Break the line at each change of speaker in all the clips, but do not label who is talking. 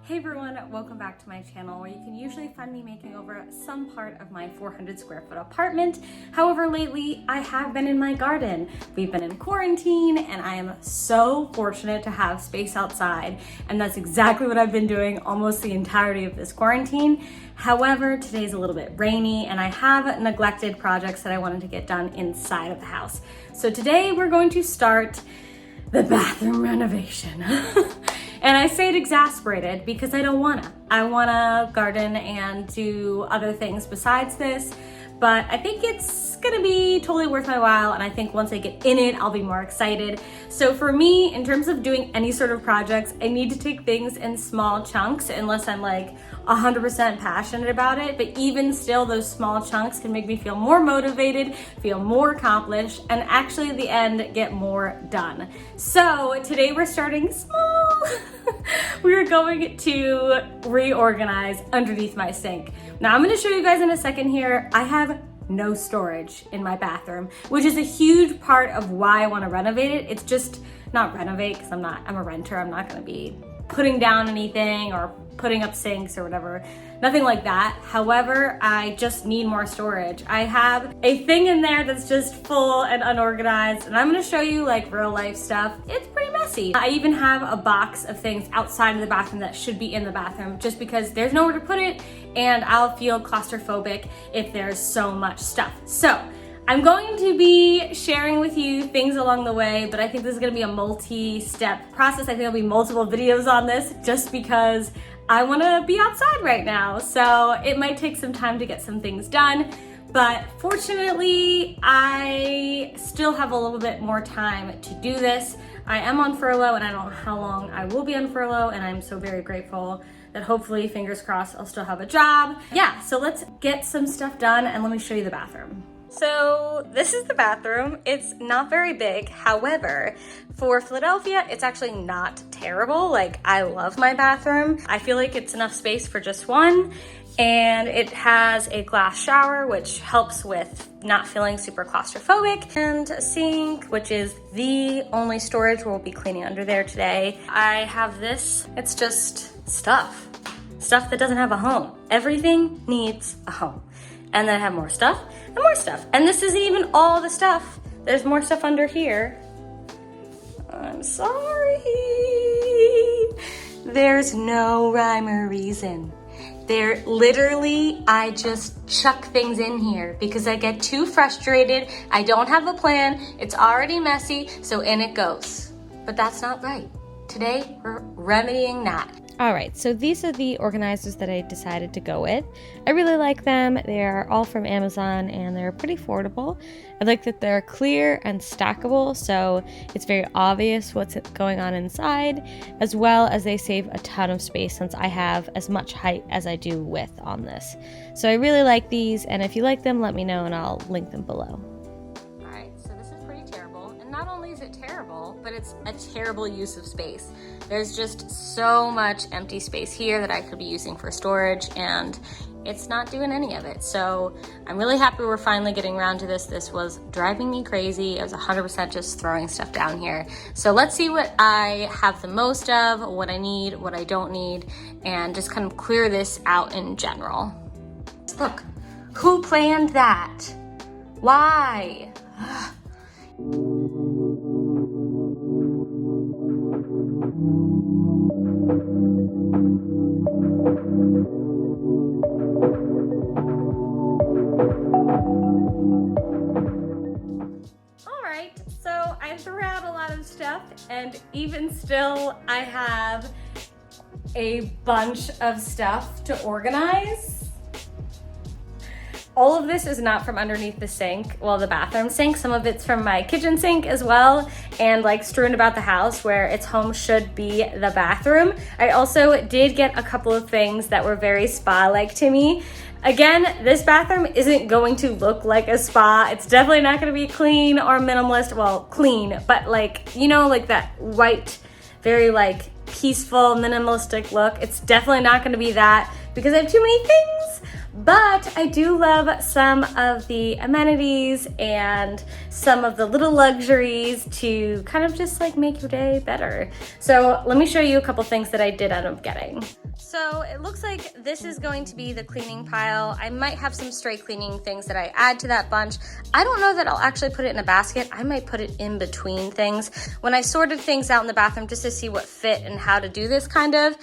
Hey everyone, welcome back to my channel where you can usually find me making over some part of my 400 square foot apartment. However, lately I have been in my garden. We've been in quarantine and I am so fortunate to have space outside, and that's exactly what I've been doing almost the entirety of this quarantine. However, today's a little bit rainy and I have neglected projects that I wanted to get done inside of the house. So today we're going to start the bathroom renovation. And I say it exasperated because I don't wanna. I wanna garden and do other things besides this, but I think it's gonna be totally worth my while, and I think once I get in it, I'll be more excited. So for me, in terms of doing any sort of projects, I need to take things in small chunks unless I'm like 100% passionate about it, but even still, those small chunks can make me feel more motivated, feel more accomplished, and actually at the end get more done. So today we're starting small. We're going to reorganize underneath my sink. Now I'm gonna show you guys in a second here, I have no storage in my bathroom, which is a huge part of why I wanna renovate it. It's just not renovate, because I'm a renter. I'm not gonna be putting down anything or putting up sinks or whatever, nothing like that. However, I just need more storage. I have a thing in there that's just full and unorganized, and I'm gonna show you like real life stuff. It's pretty messy. I even have a box of things outside of the bathroom that should be in the bathroom just because there's nowhere to put it and I'll feel claustrophobic if there's so much stuff. So I'm going to be sharing with you things along the way, but I think this is gonna be a multi-step process. I think there'll be multiple videos on this just because I wanna be outside right now. So it might take some time to get some things done, but fortunately, I still have a little bit more time to do this. I am on furlough and I don't know how long I will be on furlough, and I'm so very grateful that hopefully, fingers crossed, I'll still have a job. Yeah, so let's get some stuff done and let me show you the bathroom. So this is the bathroom. It's not very big. However, for Philadelphia, it's actually not terrible. Like, I love my bathroom. I feel like it's enough space for just one. And it has a glass shower, which helps with not feeling super claustrophobic, and a sink, which is the only storage we'll be cleaning under there today. I have this. It's just stuff that doesn't have a home. Everything needs a home. And then I have more stuff and more stuff. And this isn't even all the stuff. There's more stuff under here. I'm sorry. There's no rhyme or reason. There literally, I just chuck things in here because I get too frustrated. I don't have a plan. It's already messy, so in it goes. But that's not right. Today, we're remedying that.
All right, so these are the organizers that I decided to go with. I really like them. They're all from Amazon and they're pretty affordable. I like that they're clear and stackable, so it's very obvious what's going on inside, as well as they save a ton of space since I have as much height as I do width on this. So I really like these, and if you like them, let me know and I'll link them below.
All right, so this is pretty terrible. And not only is it terrible, but it's a terrible use of space. There's just so much empty space here that I could be using for storage, and it's not doing any of it. So I'm really happy we're finally getting around to this. This was driving me crazy. I was 100% just throwing stuff down here. So let's see what I have the most of, what I need, what I don't need, and just kind of clear this out in general. Look, who planned that? Why? And even still, I have a bunch of stuff to organize. All of this is not from underneath the sink, well, the bathroom sink. Some of it's from my kitchen sink as well, and like strewn about the house where its home should be the bathroom. I also did get a couple of things that were very spa-like to me. Again, this bathroom isn't going to look like a spa. It's definitely not gonna be clean or minimalist. Well, clean, but like, you know, like that white, very like peaceful, minimalistic look. It's definitely not gonna be that because I have too many things. But I do love some of the amenities and some of the little luxuries to kind of just like make your day better. So let me show you a couple things that I did end up getting. So it looks like this is going to be the cleaning pile. I might have some stray cleaning things that I add to that bunch. I don't know that I'll actually put it in a basket. I might put it in between things. When I sorted things out in the bathroom just to see what fit and how to do this kind of,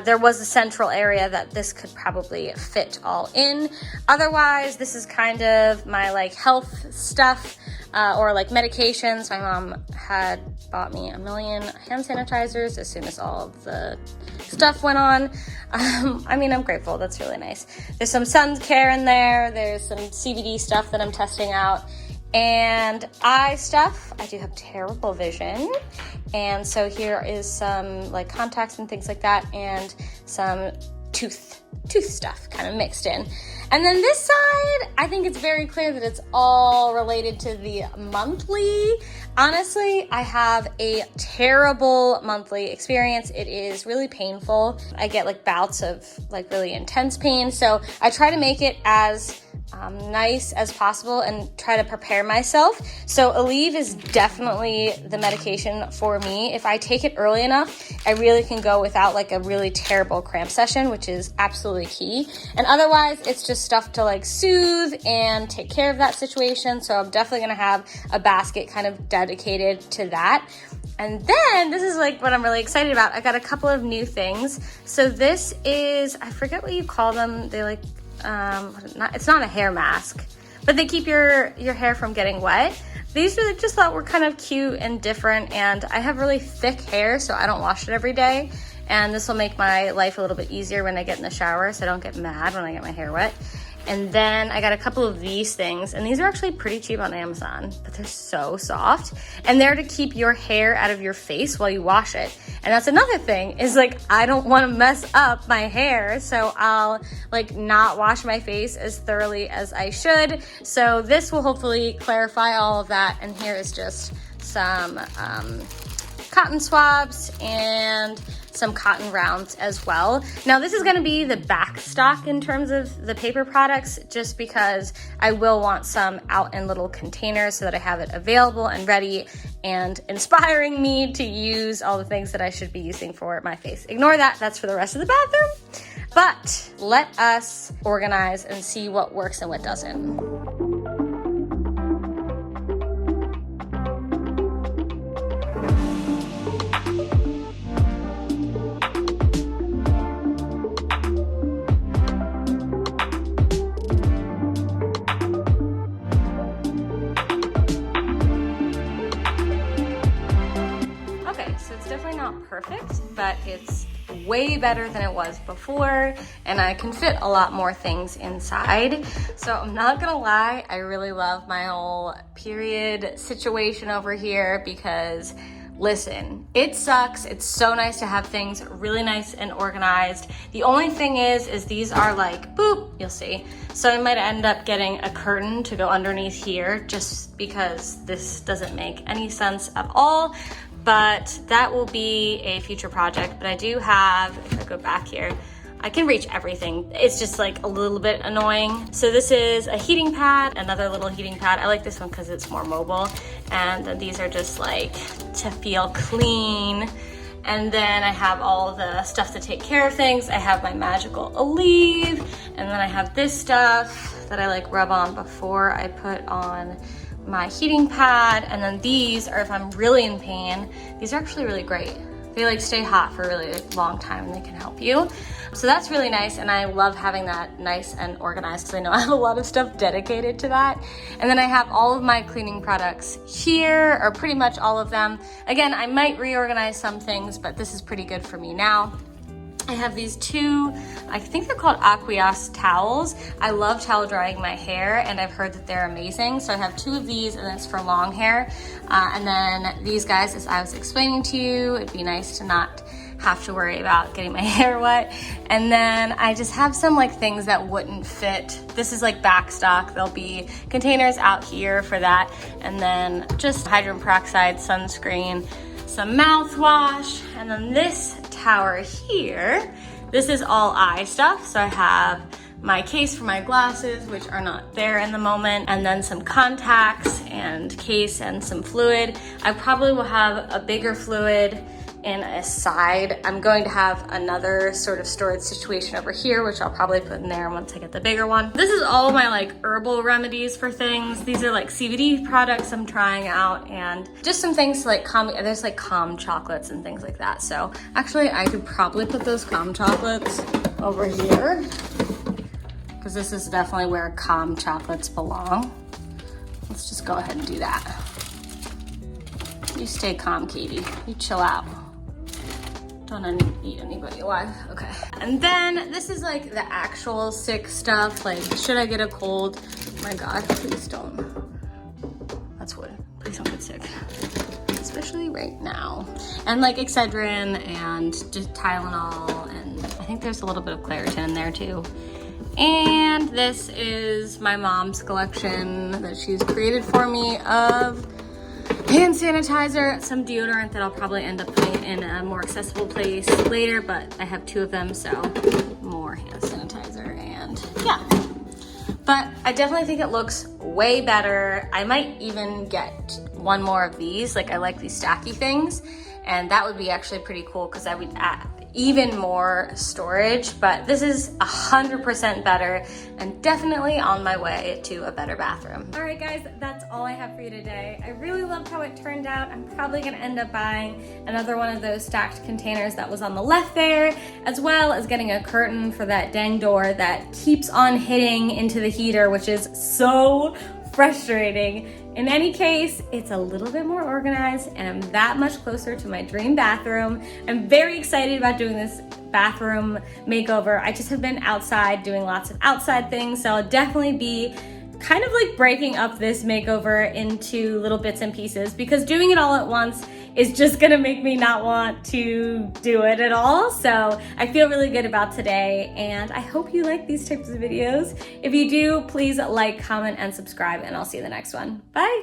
there was a central area that this could probably fit all in. Otherwise, this is kind of my like health stuff or like medications. My mom had bought me a million hand sanitizers as soon as all of the stuff went on. I mean, I'm grateful. That's really nice. There's some sun care in there. There's some CBD stuff that I'm testing out. And eye stuff. I do have terrible vision. And so here is some like contacts and things like that, and some tooth stuff kind of mixed in. And then this side, I think it's very clear that it's all related to the monthly. Honestly, I have a terrible monthly experience. It is really painful. I get like bouts of like really intense pain. So I try to make it as nice as possible and try to prepare myself. So Aleve is definitely the medication for me. If I take it early enough, I really can go without like a really terrible cramp session, which is absolutely key. And otherwise, it's just stuff to like soothe and take care of that situation. So I'm definitely gonna have a basket kind of dedicated to that. And then this is like what I'm really excited about. I got a couple of new things. So this is, I forget what you call them. They like, it's not a hair mask, but they keep your hair from getting wet. These really just thought were kind of cute and different, and I have really thick hair, so I don't wash it every day, and this will make my life a little bit easier when I get in the shower, so I don't get mad when I get my hair wet. And then I got a couple of these things, and these are actually pretty cheap on Amazon, but they're so soft. And they're to keep your hair out of your face while you wash it. And that's another thing, is like, I don't want to mess up my hair, so I'll like not wash my face as thoroughly as I should. So this will hopefully clarify all of that. And here is just some cotton swabs and some cotton rounds as well. Now this is gonna be the back stock in terms of the paper products, just because I will want some out in little containers so that I have it available and ready and inspiring me to use all the things that I should be using for my face. Ignore that, that's for the rest of the bathroom. But let us organize and see what works and what doesn't. Perfect, but it's way better than it was before, and I can fit a lot more things inside. So I'm not gonna lie, I really love my whole period situation over here, because listen, it sucks. It's so nice to have things really nice and organized. The only thing is these are like, boop, you'll see. So I might end up getting a curtain to go underneath here, just because this doesn't make any sense at all. But that will be a future project. But I do have, if I go back here, I can reach everything. It's just like a little bit annoying. So this is a heating pad, another little heating pad. I like this one because it's more mobile. And these are just like to feel clean. And then I have all the stuff to take care of things. I have my magical Aleve, and then I have this stuff that I like rub on before I put on my heating pad. And then these are if I'm really in pain. These are actually really great. They like stay hot for a really long time and they can help you. So that's really nice, and I love having that nice and organized, because I know I have a lot of stuff dedicated to that. And then I have all of my cleaning products here, or pretty much all of them. Again, I might reorganize some things, but this is pretty good for me now. I have these two, I think they're called Aqueous towels. I love towel drying my hair, and I've heard that they're amazing. So I have two of these, and it's for long hair. And then these guys, as I was explaining to you, it'd be nice to not have to worry about getting my hair wet. And then I just have some like things that wouldn't fit. This is like back stock. There'll be containers out here for that. And then just hydrogen peroxide, sunscreen, some mouthwash, and then this tower here, this is all eye stuff. So I have my case for my glasses, which are not there in the moment, and then some contacts and case and some fluid. I probably will have a bigger fluid in a side. I'm going to have another sort of storage situation over here, which I'll probably put in there once I get the bigger one. This is all my like herbal remedies for things. These are like CBD products I'm trying out, and just some things to like calm. There's like calm chocolates and things like that. So actually I could probably put those calm chocolates over here, because this is definitely where calm chocolates belong. Let's just go ahead and do that. You stay calm, Katie. You chill out. Don't eat anybody alive. Okay. And then this is like the actual sick stuff. Like, should I get a cold? Oh my God, please don't. That's wood. Please don't get sick. Especially right now. And like Excedrin and just Tylenol, and I think there's a little bit of Claritin in there too. And this is my mom's collection that she's created for me of hand sanitizer, some deodorant that I'll probably end up putting in a more accessible place later, but I have 2 of them, so more hand sanitizer, and yeah. But I definitely think it looks way better. I might even get 1 more of these. Like, I like these stacky things, and that would be actually pretty cool because I would add even more storage, but this is 100% better and definitely on my way to a better bathroom. All right guys, that's all I have for you today. I really loved how it turned out. I'm probably gonna end up buying another one of those stacked containers that was on the left there, as well as getting a curtain for that dang door that keeps on hitting into the heater, which is so frustrating. In any case, it's a little bit more organized and I'm that much closer to my dream bathroom. I'm very excited about doing this bathroom makeover. I just have been outside doing lots of outside things, so I'll definitely be kind of like breaking up this makeover into little bits and pieces, because doing it all at once is just gonna make me not want to do it at all. So I feel really good about today, and I hope you like these types of videos. If you do, please like, comment, and subscribe, and I'll see you in the next one. Bye.